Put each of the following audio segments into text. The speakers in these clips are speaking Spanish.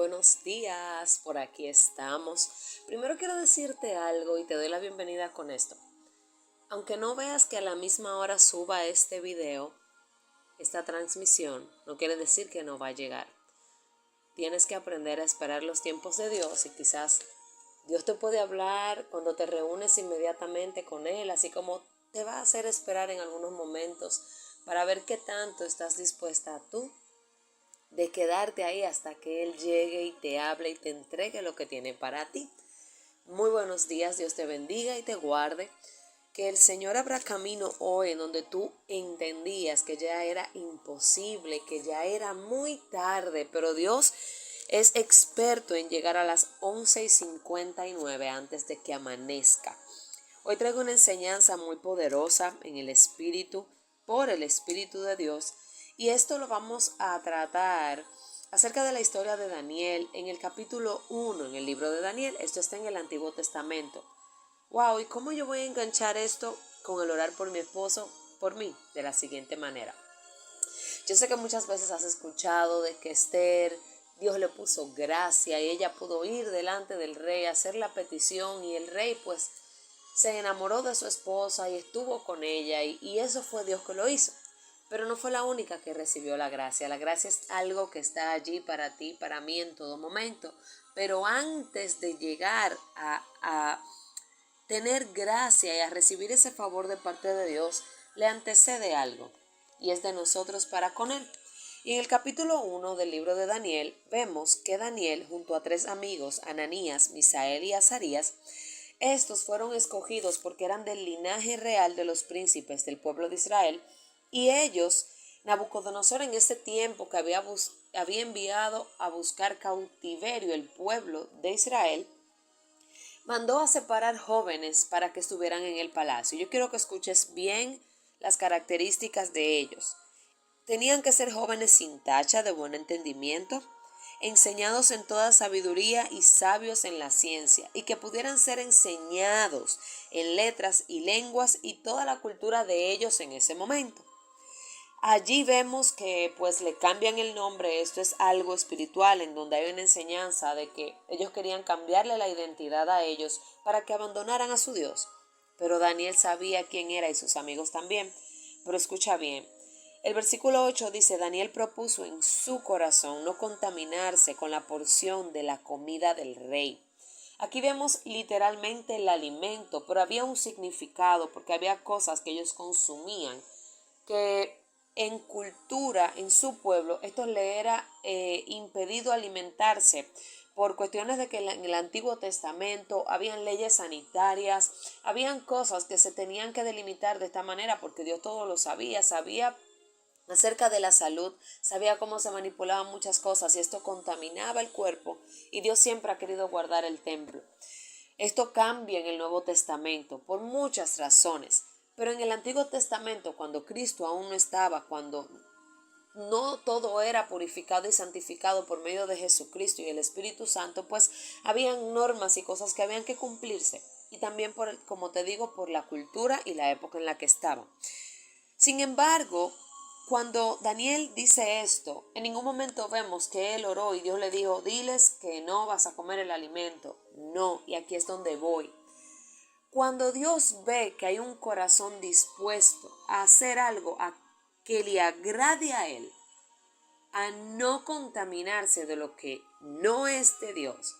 buenos días, por aquí estamos. Primero quiero decirte algo y te doy la bienvenida con esto. Aunque no veas que a la misma hora suba este video, esta transmisión, no quiere decir que no va a llegar. Tienes que aprender a esperar los tiempos de Dios y quizás Dios te puede hablar cuando te reúnes inmediatamente con Él, así como te va a hacer esperar en algunos momentos para ver qué tanto estás dispuesta tú de quedarte ahí hasta que Él llegue y te hable y te entregue lo que tiene para ti. Muy buenos días, Dios te bendiga y te guarde. Que el Señor abra camino hoy en donde tú entendías que ya era imposible, que ya era muy tarde, pero Dios es experto en llegar a las 11:59 antes de que amanezca. Hoy traigo una enseñanza muy poderosa en el Espíritu, por el Espíritu de Dios, y esto lo vamos a tratar acerca de la historia de Daniel en el capítulo 1, en el libro de Daniel. Esto está en el Antiguo Testamento. Wow, ¿y cómo yo voy a enganchar esto con el orar por mi esposo, por mí? De la siguiente manera. Yo sé que muchas veces has escuchado de que Esther, Dios le puso gracia y ella pudo ir delante del rey a hacer la petición y el rey pues se enamoró de su esposa y estuvo con ella y eso fue Dios que lo hizo. Pero no fue la única que recibió la gracia. La gracia es algo que está allí para ti, para mí en todo momento. Pero antes de llegar a tener gracia y a recibir ese favor de parte de Dios, le antecede algo, y es de nosotros para con Él. Y en el capítulo 1 del libro de Daniel, vemos que Daniel, junto a 3 amigos, Ananías, Misael y Azarías, estos fueron escogidos porque eran del linaje real de los príncipes del pueblo de Israel, y ellos, Nabucodonosor en ese tiempo que había enviado a buscar cautiverio el pueblo de Israel, mandó a separar jóvenes para que estuvieran en el palacio. Yo quiero que escuches bien las características de ellos. Tenían que ser jóvenes sin tacha, de buen entendimiento, enseñados en toda sabiduría y sabios en la ciencia, y que pudieran ser enseñados en letras y lenguas y toda la cultura de ellos en ese momento. Allí vemos que pues le cambian el nombre. Esto es algo espiritual en donde hay una enseñanza de que ellos querían cambiarle la identidad a ellos para que abandonaran a su Dios. Pero Daniel sabía quién era y sus amigos también. Pero escucha bien, el versículo 8 dice: Daniel propuso en su corazón no contaminarse con la porción de la comida del rey. Aquí vemos literalmente el alimento, pero había un significado porque había cosas que ellos consumían que en cultura, en su pueblo, esto le era impedido alimentarse por cuestiones de que en el Antiguo Testamento habían leyes sanitarias, habían cosas que se tenían que delimitar de esta manera porque Dios todo lo sabía, sabía acerca de la salud, sabía cómo se manipulaban muchas cosas y esto contaminaba el cuerpo, y Dios siempre ha querido guardar el templo. Esto cambia en el Nuevo Testamento por muchas razones, pero en el Antiguo Testamento, cuando Cristo aún no estaba, cuando no todo era purificado y santificado por medio de Jesucristo y el Espíritu Santo, pues habían normas y cosas que habían que cumplirse, y también como te digo, por la cultura y la época en la que estaban. Sin embargo, cuando Daniel dice esto, en ningún momento vemos que él oró y Dios le dijo: diles que no vas a comer el alimento. No, y aquí es donde voy. Cuando Dios ve que hay un corazón dispuesto a hacer algo que le agrade a Él, a no contaminarse de lo que no es de Dios,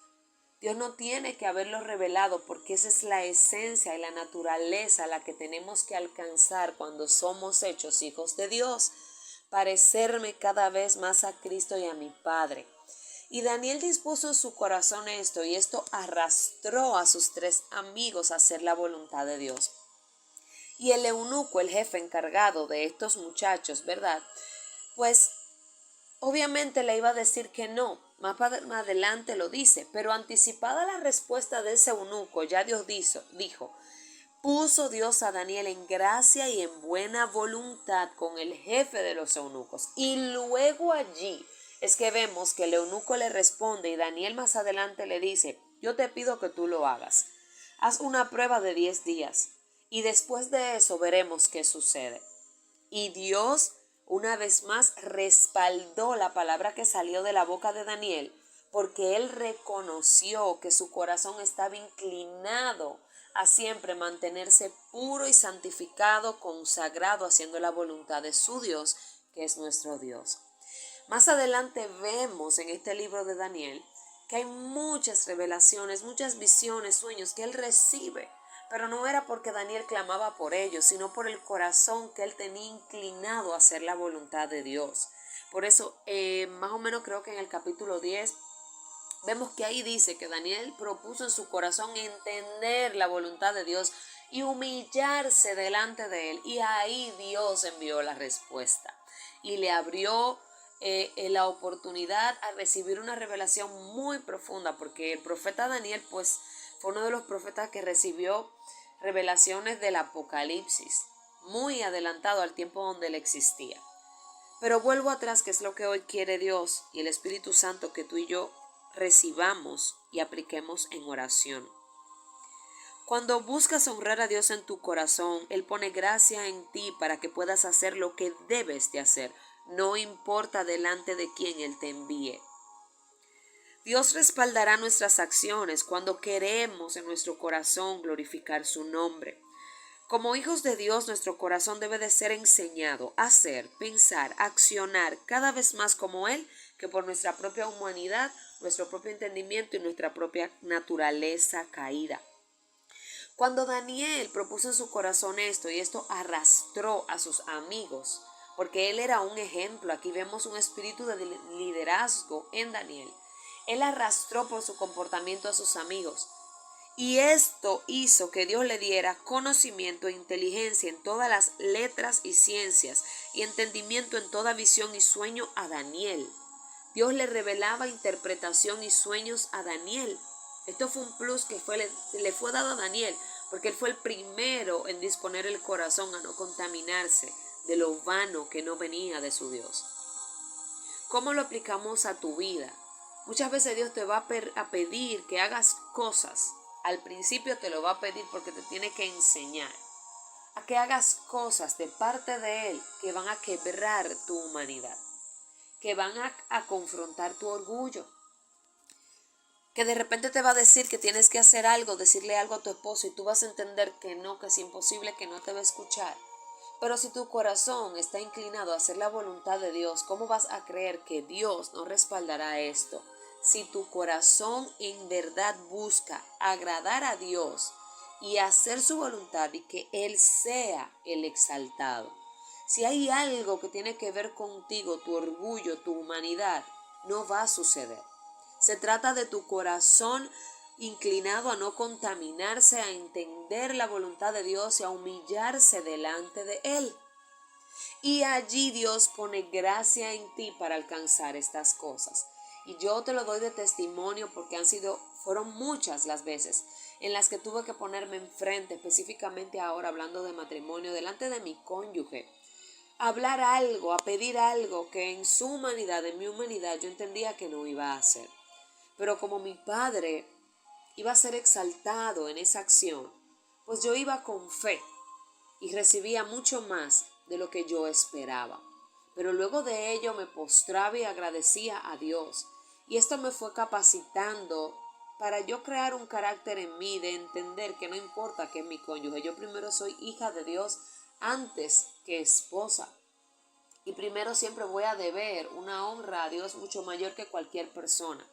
Dios no tiene que haberlo revelado, porque esa es la esencia y la naturaleza a la que tenemos que alcanzar cuando somos hechos hijos de Dios: parecerme cada vez más a Cristo y a mi Padre. Y Daniel dispuso en su corazón esto, y esto arrastró a sus 3 amigos a hacer la voluntad de Dios. Y el eunuco, el jefe encargado de estos muchachos, ¿verdad? Pues obviamente le iba a decir que no. Más adelante lo dice, pero anticipada la respuesta de ese eunuco, ya Dios dijo: puso Dios a Daniel en gracia y en buena voluntad con el jefe de los eunucos. Y luego allí es que vemos que el eunuco le responde, y Daniel más adelante le dice: yo te pido que tú lo hagas. Haz una prueba de 10 días y después de eso veremos qué sucede. Y Dios una vez más respaldó la palabra que salió de la boca de Daniel, porque él reconoció que su corazón estaba inclinado a siempre mantenerse puro y santificado, consagrado, haciendo la voluntad de su Dios, que es nuestro Dios. Más adelante vemos en este libro de Daniel que hay muchas revelaciones, muchas visiones, sueños que él recibe, pero no era porque Daniel clamaba por ellos, sino por el corazón que él tenía inclinado a hacer la voluntad de Dios. Por eso, más o menos creo que en el capítulo 10, vemos que ahí dice que Daniel propuso en su corazón entender la voluntad de Dios y humillarse delante de él. Y ahí Dios envió la respuesta y le abrió la oportunidad a recibir una revelación muy profunda, porque el profeta Daniel pues fue uno de los profetas que recibió revelaciones del Apocalipsis, muy adelantado al tiempo donde él existía. Pero vuelvo atrás, que es lo que hoy quiere Dios y el Espíritu Santo, que tú y yo recibamos y apliquemos en oración. Cuando buscas honrar a Dios en tu corazón, Él pone gracia en ti para que puedas hacer lo que debes de hacer, no importa delante de quién Él te envíe. Dios respaldará nuestras acciones cuando queremos en nuestro corazón glorificar su nombre. Como hijos de Dios, nuestro corazón debe de ser enseñado a hacer, pensar, accionar cada vez más como Él, que por nuestra propia humanidad, nuestro propio entendimiento y nuestra propia naturaleza caída. Cuando Daniel propuso en su corazón esto, y esto arrastró a sus amigos, porque él era un ejemplo, aquí vemos un espíritu de liderazgo en Daniel. Él arrastró por su comportamiento a sus amigos. Y esto hizo que Dios le diera conocimiento e inteligencia en todas las letras y ciencias, y entendimiento en toda visión y sueño a Daniel. Dios le revelaba interpretación y sueños a Daniel. Esto fue un plus que le fue dado a Daniel, porque él fue el primero en disponer el corazón a no contaminarse de lo vano que no venía de su Dios. ¿Cómo lo aplicamos a tu vida? Muchas veces Dios te va a pedir que hagas cosas. Al principio te lo va a pedir porque te tiene que enseñar a que hagas cosas de parte de Él que van a quebrar tu humanidad, que van a confrontar tu orgullo, que de repente te va a decir que tienes que hacer algo, decirle algo a tu esposo, y tú vas a entender que no, que es imposible, que no te va a escuchar. Pero si tu corazón está inclinado a hacer la voluntad de Dios, ¿cómo vas a creer que Dios no respaldará esto? Si tu corazón en verdad busca agradar a Dios y hacer su voluntad y que Él sea el exaltado. Si hay algo que tiene que ver contigo, tu orgullo, tu humanidad, no va a suceder. Se trata de tu corazón inclinado a no contaminarse, a entender la voluntad de Dios y a humillarse delante de Él. Y allí Dios pone gracia en ti para alcanzar estas cosas. Y yo te lo doy de testimonio porque fueron muchas las veces en las que tuve que ponerme enfrente, específicamente ahora hablando de matrimonio, delante de mi cónyuge, a hablar algo, a pedir algo que en su humanidad, en mi humanidad, yo entendía que no iba a hacer. Pero como mi padre iba a ser exaltado en esa acción, pues yo iba con fe y recibía mucho más de lo que yo esperaba. Pero luego de ello me postraba y agradecía a Dios. Y esto me fue capacitando para yo crear un carácter en mí de entender que no importa que es mi cónyuge. Yo primero soy hija de Dios antes que esposa. Y primero siempre voy a deber una honra a Dios mucho mayor que cualquier persona.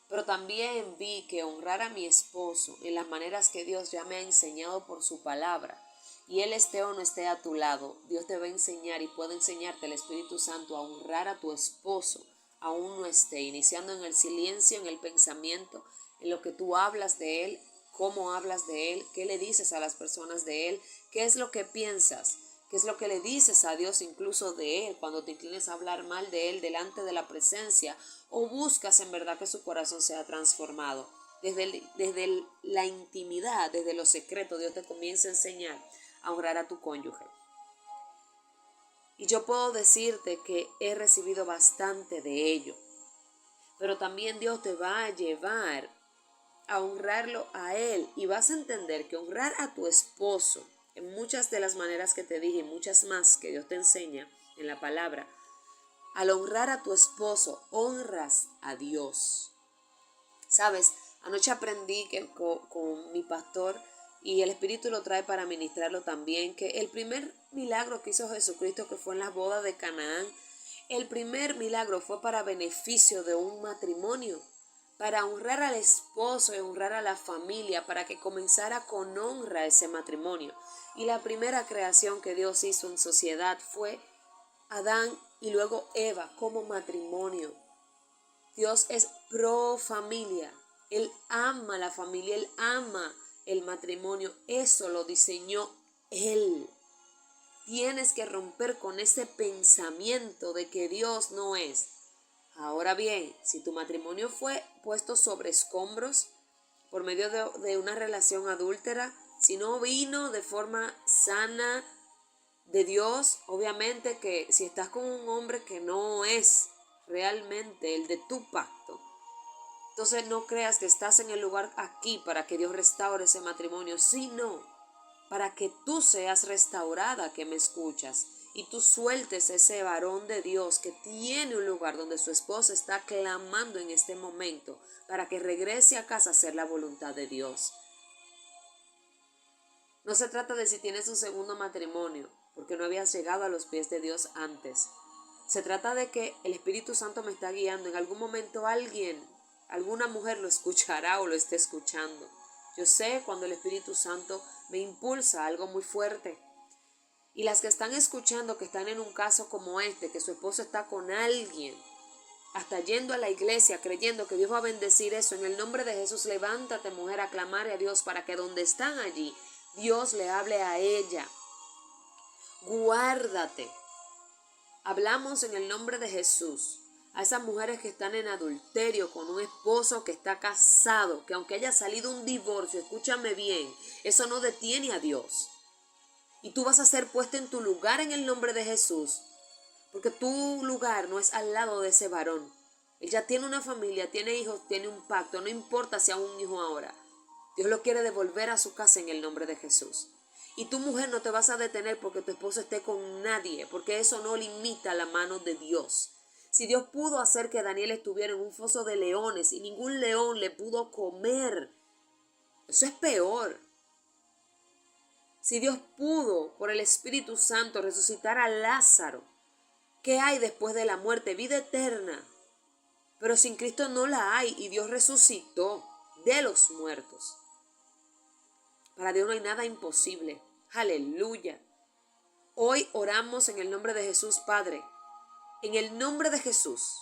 Pero también vi que honrar a mi esposo en las maneras que Dios ya me ha enseñado por su palabra, y Él esté o no esté a tu lado, Dios te va a enseñar y puede enseñarte el Espíritu Santo a honrar a tu esposo, aún no esté, iniciando en el silencio, en el pensamiento, en lo que tú hablas de Él, cómo hablas de Él, qué le dices a las personas de Él, qué es lo que piensas, qué es lo que le dices a Dios incluso de Él, cuando te inclines a hablar mal de Él delante de la presencia, o buscas en verdad que su corazón sea transformado. Desde la intimidad, desde lo secreto, Dios te comienza a enseñar a honrar a tu cónyuge. Y yo puedo decirte que he recibido bastante de ello, pero también Dios te va a llevar a honrarlo a Él, y vas a entender que honrar a tu esposo en muchas de las maneras que te dije y muchas más que Dios te enseña en la palabra, al honrar a tu esposo honras a Dios. Sabes, anoche aprendí que con mi pastor, y el Espíritu lo trae para ministrarlo también, que el primer milagro que hizo Jesucristo, que fue en las bodas de Canaán, el primer milagro fue para beneficio de un matrimonio, para honrar al esposo y honrar a la familia, para que comenzara con honra ese matrimonio. Y la primera creación que Dios hizo en sociedad fue Adán y luego Eva como matrimonio. Dios es pro familia. Él ama la familia, Él ama el matrimonio. Eso lo diseñó Él. Tienes que romper con ese pensamiento de que Dios no es. Ahora bien, si tu matrimonio fue puesto sobre escombros por medio de una relación adúltera, si no vino de forma sana de Dios, obviamente que si estás con un hombre que no es realmente el de tu pacto, entonces no creas que estás en el lugar aquí para que Dios restaure ese matrimonio, sino para que tú seas restaurada, que me escuchas, y tú sueltes ese varón de Dios que tiene un lugar donde su esposa está clamando en este momento para que regrese a casa a hacer la voluntad de Dios. No se trata de si tienes un segundo matrimonio, porque no habías llegado a los pies de Dios antes. Se trata de que el Espíritu Santo me está guiando. En algún momento alguna mujer lo escuchará o lo esté escuchando. Yo sé cuando el Espíritu Santo me impulsa a algo muy fuerte. Y las que están escuchando, que están en un caso como este, que su esposo está con alguien, hasta yendo a la iglesia, creyendo que Dios va a bendecir eso, en el nombre de Jesús, levántate, mujer, a clamar a Dios para que donde están allí, Dios le hable a ella. Guárdate. Hablamos en el nombre de Jesús a esas mujeres que están en adulterio con un esposo que está casado, que aunque haya salido un divorcio, escúchame bien, eso no detiene a Dios. Y tú vas a ser puesta en tu lugar en el nombre de Jesús, porque tu lugar no es al lado de ese varón. Él ya tiene una familia, tiene hijos, tiene un pacto, no importa si hay un hijo ahora. Dios lo quiere devolver a su casa en el nombre de Jesús. Y tu mujer no te vas a detener porque tu esposo esté con nadie, porque eso no limita la mano de Dios. Si Dios pudo hacer que Daniel estuviera en un foso de leones y ningún león le pudo comer, eso es peor. Si Dios pudo, por el Espíritu Santo, resucitar a Lázaro, ¿qué hay después de la muerte? Vida eterna. Pero sin Cristo no la hay y Dios resucitó de los muertos. Para Dios no hay nada imposible. Aleluya. Hoy oramos en el nombre de Jesús, Padre. En el nombre de Jesús,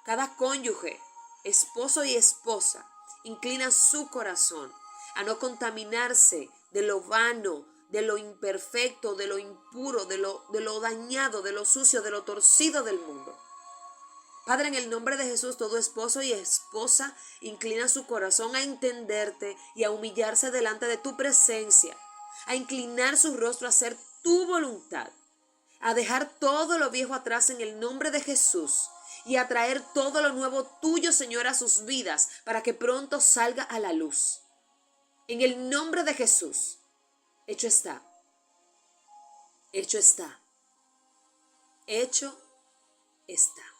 cada cónyuge, esposo y esposa, inclina su corazón a no contaminarse de lo vano, de lo imperfecto, de lo impuro, de lo dañado, de lo sucio, de lo torcido del mundo. Padre, en el nombre de Jesús, todo esposo y esposa inclina su corazón a entenderte y a humillarse delante de tu presencia, a inclinar su rostro a hacer tu voluntad, a dejar todo lo viejo atrás en el nombre de Jesús y a traer todo lo nuevo tuyo, Señor, a sus vidas para que pronto salga a la luz. En el nombre de Jesús, hecho está, hecho está, hecho está.